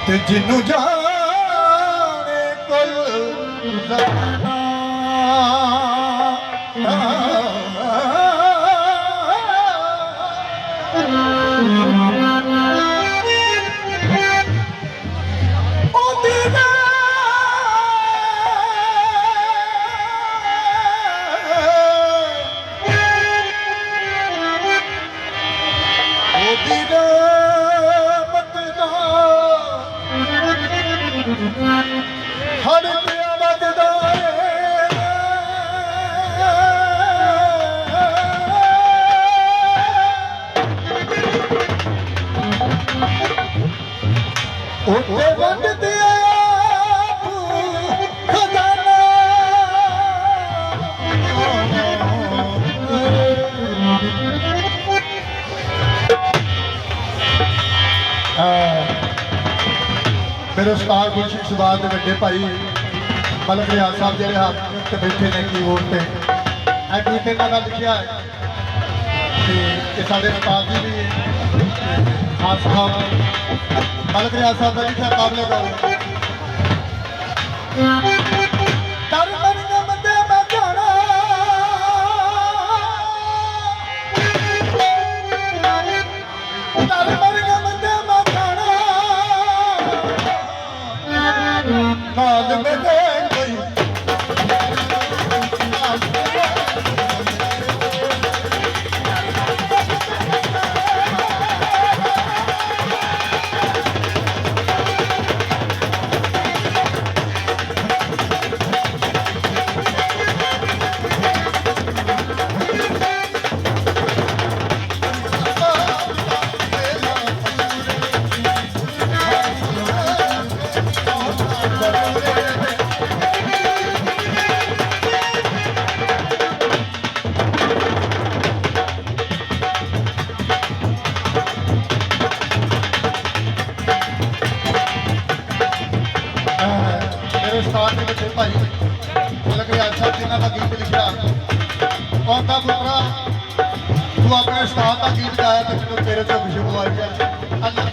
ਤੇ ਜਿੰਨੂੰ ਜਾਣੇ ਕੁਲ ਜ਼ਮਾਨਾ ਹਰ ਪਿਆ ਵੱਜਦਾ ਉੱਤੇ ਵੱਜਦੇ ਆਪ ਖਜ਼ਾਨਾ ਮੇਰੇ ਉਸਤਾਦ ਗੁਰਸ਼ੇਖ ਸਵਾਲ ਦੇ ਵੱਡੇ ਭਾਈ ਮਲਕ ਰਿਆਜ਼ ਸਾਹਿਬ ਜਿਹੜੇ ਹੱਥ ਤੇ ਬੈਠੇ ਨੇ ਕੀਬੋਰਡ ਤੇ ਇਹ ਗੀਤ ਇਹਨਾਂ ਦਾ ਲਿਖਿਆ ਹੈ ਤੇ ਇਹ ਸਾਡੇ ਉਸਤਾਦ ਜੀ ਵੀ ਖਾਸ ਸਾਹਿਬ ਮਲਕ ਰਿਆਜ਼ ਸਾਹਿਬ ਦਾ ਲਿਖਿਆ ਕਾਬਲੇ ਗੌਰ ਨਾਲ ਮੇਰੇ ਕੋਈ ਉਸਤਾਦ ਦੇ ਵੱਡੇ ਭਾਈ ਮਲਕ ਰਿਆਜ਼ ਸਾਹਿਬ ਜਿਨ੍ਹਾਂ ਦਾ ਗੀਤ ਲਿਖਿਆ ਆਉਂਦਾ ਪੁੱਤਰਾ ਤੂੰ ਆਪਣੇ ਉਸਤਾਦ ਦਾ ਗੀਤ ਗਾਇਆ ਤੇ ਮੈਨੂੰ ਤੇਰੇ ਤੋਂ ਖੁਸ਼ਬੂ ਆਈ ਹੈ।